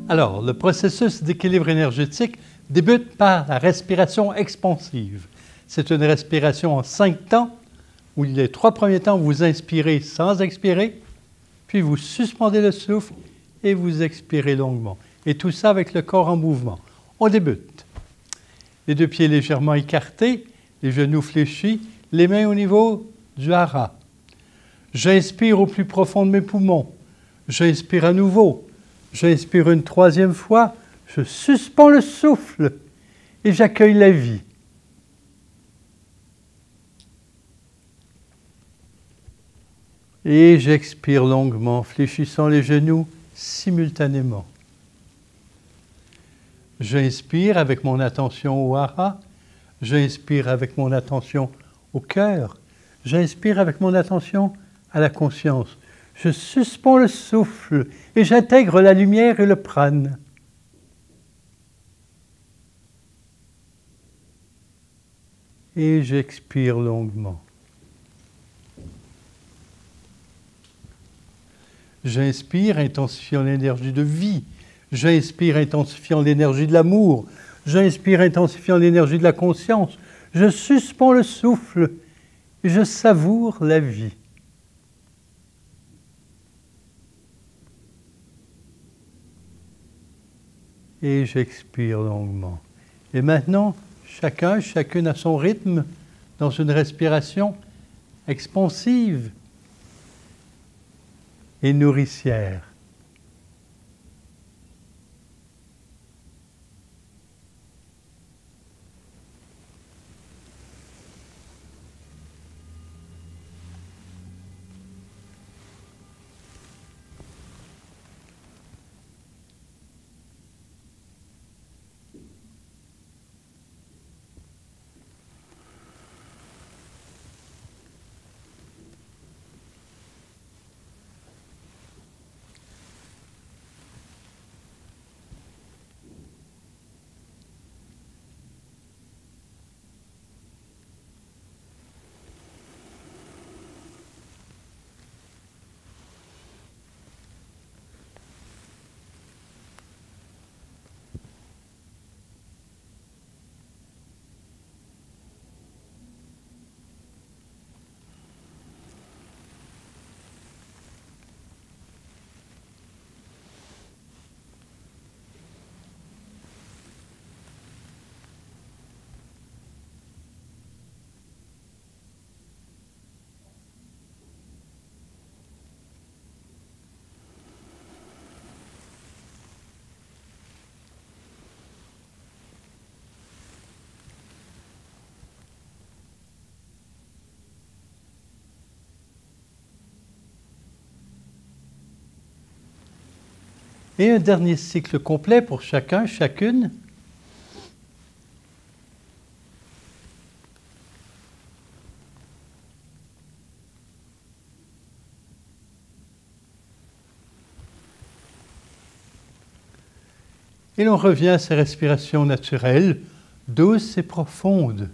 Alors, le processus d'équilibre énergétique débute par la respiration expansive. C'est une respiration en 5 temps, où les 3 premiers temps, vous inspirez sans expirer, puis vous suspendez le souffle et vous expirez longuement. Et tout ça avec le corps en mouvement. On débute. Les 2 pieds légèrement écartés, les genoux fléchis, les mains au niveau du hara. J'inspire au plus profond de mes poumons. J'inspire à nouveau. J'inspire une 3e fois. Je suspends le souffle et j'accueille la vie. Et j'expire longuement, fléchissant les genoux simultanément. J'inspire avec mon attention au hara. J'inspire avec mon attention au cœur. J'inspire avec mon attention à la conscience. Je suspends le souffle et j'intègre la lumière et le prana. Et j'expire longuement. J'inspire, intensifiant l'énergie de vie. J'inspire, intensifiant l'énergie de l'amour. J'inspire, intensifiant l'énergie de la conscience. Je suspends le souffle et je savoure la vie. Et j'expire longuement. Et maintenant, chacune à son rythme, dans une respiration expansive et nourricière. Et un dernier cycle complet pour chacun, chacune. Et l'on revient à ces respirations naturelles, douces et profondes,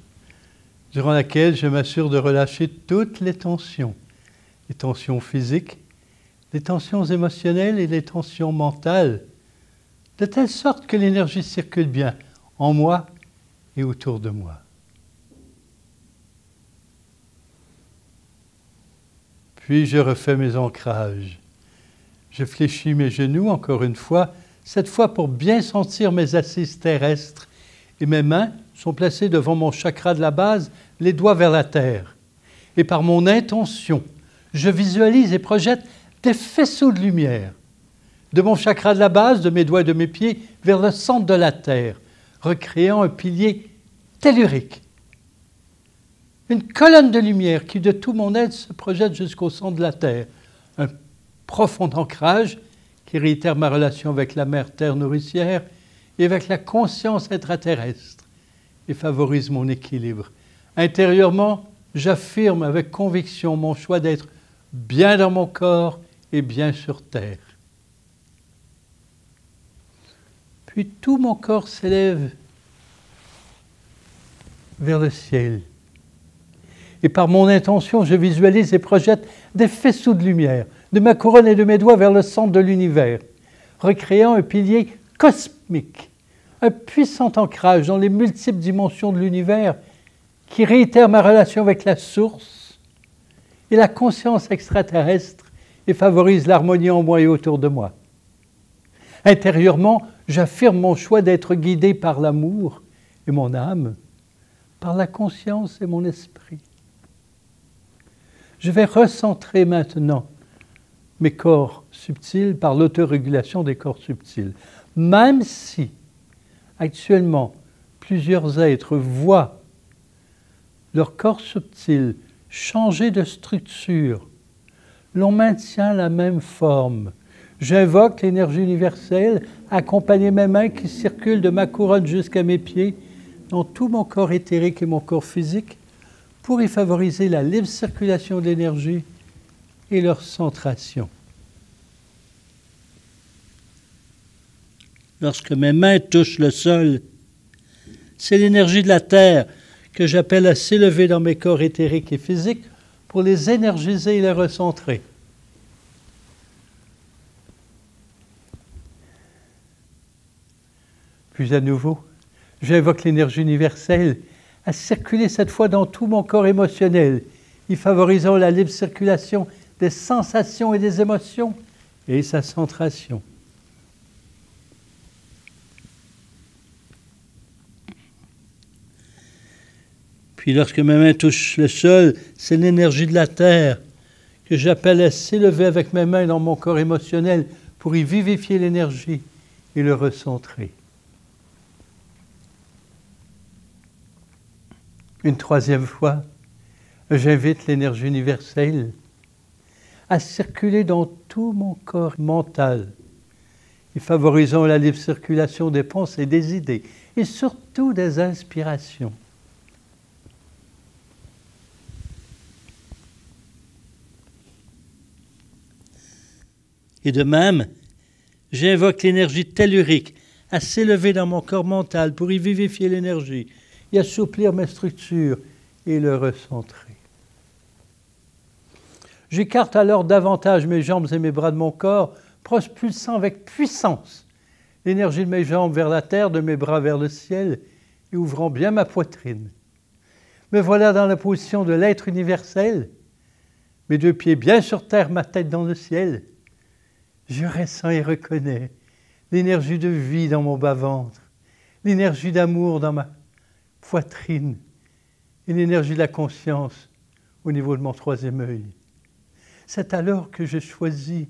durant laquelle je m'assure de relâcher toutes les tensions physiques, les tensions émotionnelles et les tensions mentales, de telle sorte que l'énergie circule bien en moi et autour de moi. Puis je refais mes ancrages. Je fléchis mes genoux encore une fois, cette fois pour bien sentir mes assises terrestres, et mes mains sont placées devant mon chakra de la base, les doigts vers la terre. Et par mon intention, je visualise et projette des faisceaux de lumière, de mon chakra de la base, de mes doigts et de mes pieds, vers le centre de la terre, recréant un pilier tellurique. Une colonne de lumière qui, de tout mon être, se projette jusqu'au centre de la terre. Un profond ancrage qui réitère ma relation avec la mère terre nourricière et avec la conscience intraterrestre et favorise mon équilibre. Intérieurement, j'affirme avec conviction mon choix d'être bien dans mon corps et bien sur terre. Puis tout mon corps s'élève vers le ciel. Et par mon intention, je visualise et projette des faisceaux de lumière, de ma couronne et de mes doigts vers le centre de l'univers, recréant un pilier cosmique, un puissant ancrage dans les multiples dimensions de l'univers qui réitère ma relation avec la source et la conscience extraterrestre et favorise l'harmonie en moi et autour de moi. Intérieurement, j'affirme mon choix d'être guidé par l'amour et mon âme, par la conscience et mon esprit. Je vais recentrer maintenant mes corps subtils par l'autorégulation des corps subtils. Même si, actuellement, plusieurs êtres voient leur corps subtil changer de structure, l'on maintient la même forme. J'invoque l'énergie universelle, accompagner mes mains qui circulent de ma couronne jusqu'à mes pieds, dans tout mon corps éthérique et mon corps physique, pour y favoriser la libre circulation d'énergie et leur centration. Lorsque mes mains touchent le sol, c'est l'énergie de la Terre que j'appelle à s'élever dans mes corps éthériques et physiques pour les énergiser et les recentrer. Puis à nouveau, j'invoque l'énergie universelle à circuler cette fois dans tout mon corps émotionnel, y favorisant la libre circulation des sensations et des émotions et sa centration. Puis lorsque mes mains touchent le sol, c'est l'énergie de la terre que j'appelle à s'élever avec mes mains dans mon corps émotionnel pour y vivifier l'énergie et le recentrer. Une troisième fois, j'invite l'énergie universelle à circuler dans tout mon corps mental et favorisant la libre circulation des pensées, des idées et surtout des inspirations. Et de même, j'invoque l'énergie tellurique à s'élever dans mon corps mental pour y vivifier l'énergie et assouplir mes structures et le recentrer. J'écarte alors davantage mes jambes et mes bras de mon corps, propulsant avec puissance l'énergie de mes jambes vers la terre, de mes bras vers le ciel et ouvrant bien ma poitrine. Me voilà dans la position de l'être universel, mes deux pieds bien sur terre, ma tête dans le ciel. Je ressens et reconnais l'énergie de vie dans mon bas-ventre, l'énergie d'amour dans ma poitrine et l'énergie de la conscience au niveau de mon troisième œil. C'est alors que je choisis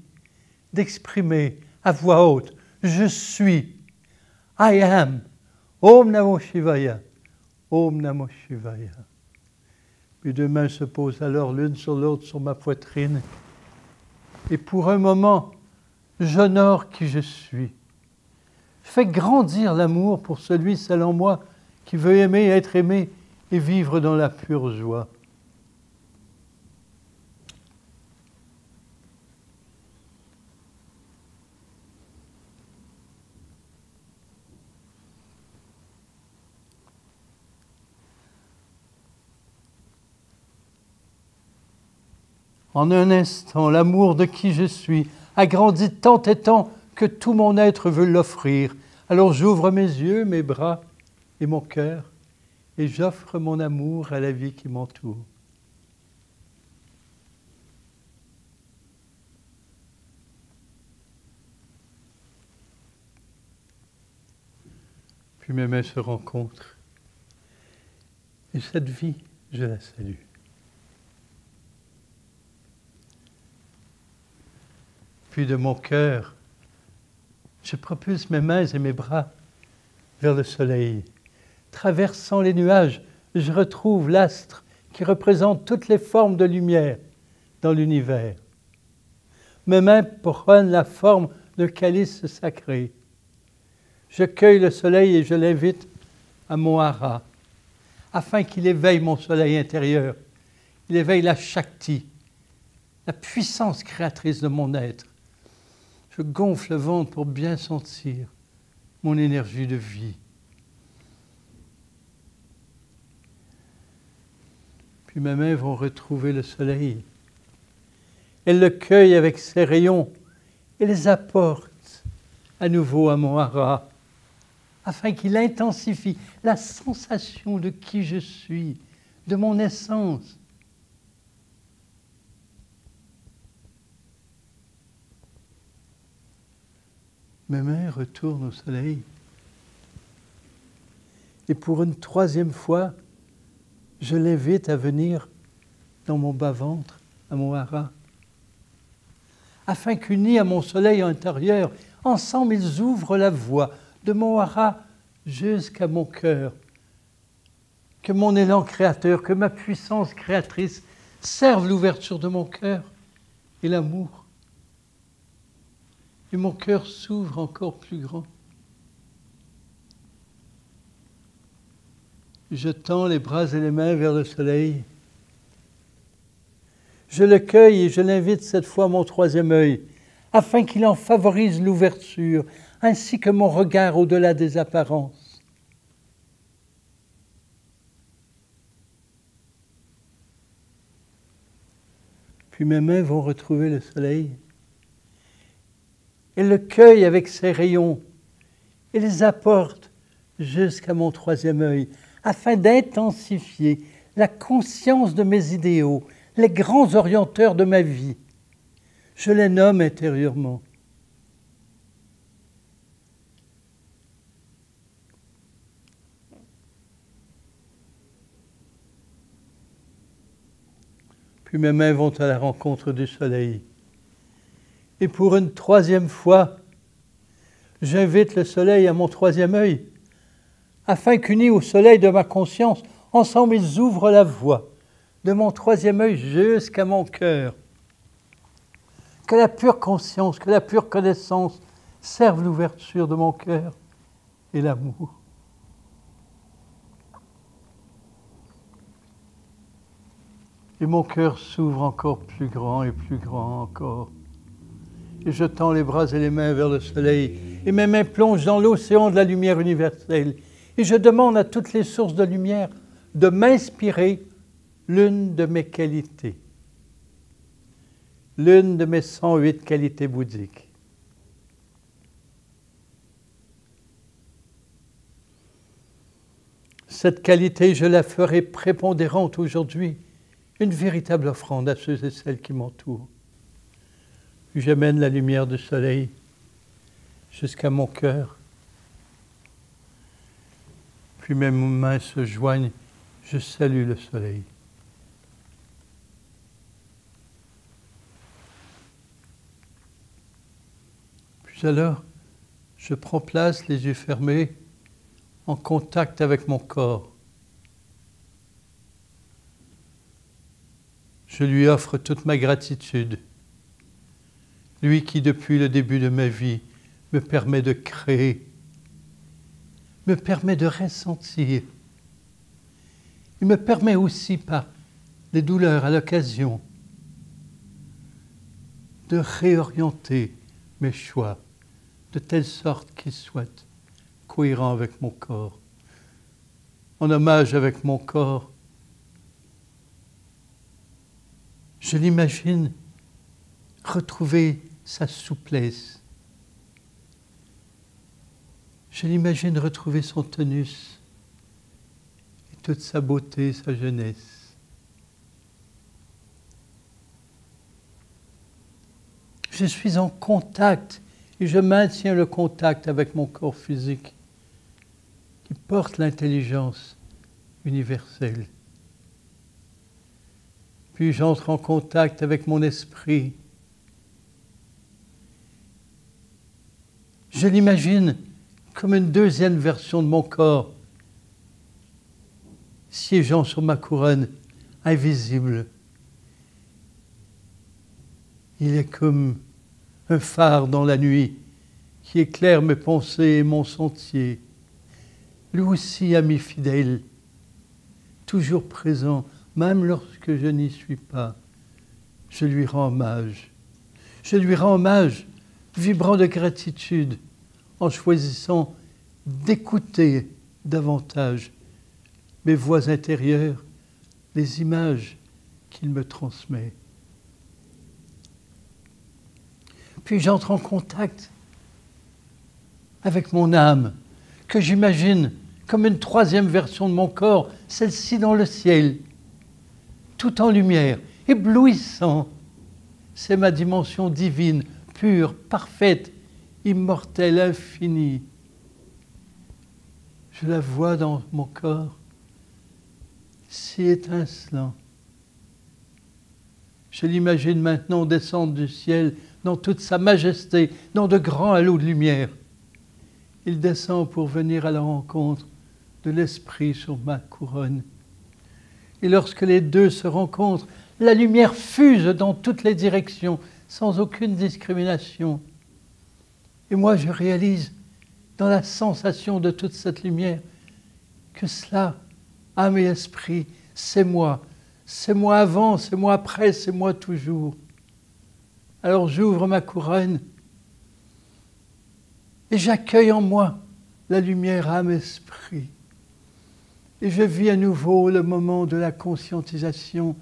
d'exprimer à voix haute « Je suis »,« I am »,« Om Namo Shivaya »,« Om Namo Shivaya ». Mes deux mains se posent alors l'une sur l'autre sur ma poitrine et pour un moment, j'honore qui je suis. Je fais grandir l'amour pour celui, celle en moi, qui veut aimer, être aimé et vivre dans la pure joie. En un instant, l'amour de qui je suis a grandi tant et tant que tout mon être veut l'offrir. Alors j'ouvre mes yeux, mes bras et mon cœur et j'offre mon amour à la vie qui m'entoure. Puis mes mains se rencontrent et cette vie, je la salue. Puis de mon cœur, je propulse mes mains et mes bras vers le soleil. Traversant les nuages, je retrouve l'astre qui représente toutes les formes de lumière dans l'univers. Mes mains prennent la forme d'un calice sacré. Je cueille le soleil et je l'invite à mon hara, afin qu'il éveille mon soleil intérieur. Il éveille la Shakti, la puissance créatrice de mon être. Je gonfle le ventre pour bien sentir mon énergie de vie. Puis mes mains vont retrouver le soleil. Elles le cueillent avec ses rayons et les apportent à nouveau à mon hara, afin qu'il intensifie la sensation de qui je suis, de mon essence. Mes mains retournent au soleil. Et pour une troisième fois, je l'invite à venir dans mon bas-ventre, à mon hara, afin qu'unis à mon soleil intérieur, ensemble ils ouvrent la voie de mon hara jusqu'à mon cœur. Que mon élan créateur, que ma puissance créatrice serve l'ouverture de mon cœur et l'amour. Et mon cœur s'ouvre encore plus grand. Je tends les bras et les mains vers le soleil. Je le cueille et je l'invite cette fois à mon troisième œil, afin qu'il en favorise l'ouverture, ainsi que mon regard au-delà des apparences. Puis mes mains vont retrouver le soleil. Et le cueille avec ses rayons et les apporte jusqu'à mon troisième œil, afin d'intensifier la conscience de mes idéaux, les grands orienteurs de ma vie. Je les nomme intérieurement. Puis mes mains vont à la rencontre du soleil. Et pour une troisième fois, j'invite le soleil à mon troisième œil, afin qu'unis au soleil de ma conscience, ensemble ils ouvrent la voie de mon troisième œil jusqu'à mon cœur. Que la pure conscience, que la pure connaissance serve l'ouverture de mon cœur et l'amour. Et mon cœur s'ouvre encore plus grand et plus grand encore. Et je tends les bras et les mains vers le soleil, et mes mains plongent dans l'océan de la lumière universelle. Et je demande à toutes les sources de lumière de m'inspirer l'une de mes qualités, l'une de mes 108 qualités bouddhiques. Cette qualité, je la ferai prépondérante aujourd'hui, une véritable offrande à ceux et celles qui m'entourent. Puis j'amène la lumière du soleil jusqu'à mon cœur. Puis mes mains se joignent, je salue le soleil. Puis alors, je prends place, les yeux fermés, en contact avec mon corps. Je lui offre toute ma gratitude. Lui qui, depuis le début de ma vie, me permet de créer, me permet de ressentir. Il me permet aussi, par les douleurs à l'occasion, de réorienter mes choix de telle sorte qu'ils soient cohérents avec mon corps. En hommage avec mon corps, je l'imagine retrouver sa souplesse. Je l'imagine retrouver son tonus et toute sa beauté, sa jeunesse. Je suis en contact et je maintiens le contact avec mon corps physique qui porte l'intelligence universelle. Puis j'entre en contact avec mon esprit. Je l'imagine comme une deuxième version de mon corps, siégeant sur ma couronne, invisible. Il est comme un phare dans la nuit qui éclaire mes pensées et mon sentier. Lui aussi, ami fidèle, toujours présent, même lorsque je n'y suis pas, je lui rends hommage. Je lui rends hommage, vibrant de gratitude, en choisissant d'écouter davantage mes voix intérieures, les images qu'il me transmet. Puis j'entre en contact avec mon âme, que j'imagine comme une troisième version de mon corps, celle-ci dans le ciel, tout en lumière, éblouissant. C'est ma dimension divine, pure, parfaite, immortelle, infinie. Je la vois dans mon corps, si étincelant. Je l'imagine maintenant descendre du ciel dans toute sa majesté, dans de grands halos de lumière. Il descend pour venir à la rencontre de l'Esprit sur ma couronne. Et lorsque les deux se rencontrent, la lumière fuse dans toutes les directions, sans aucune discrimination. Et moi, je réalise, dans la sensation de toute cette lumière, que cela, âme et esprit, c'est moi. C'est moi avant, c'est moi après, c'est moi toujours. Alors j'ouvre ma couronne et j'accueille en moi la lumière âme-esprit. Et je vis à nouveau le moment de la conscientisation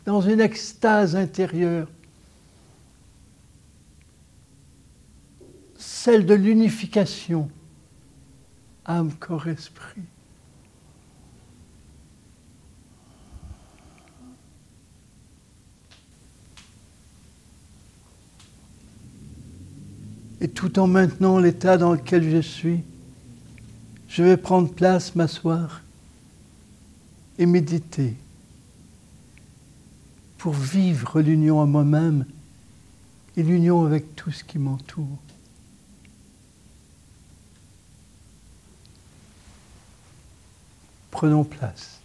dans une extase intérieure, celle de l'unification âme, corps, esprit. Et tout en maintenant l'état dans lequel je suis, je vais prendre place, m'asseoir et méditer pour vivre l'union à moi-même et l'union avec tout ce qui m'entoure. Prenons place.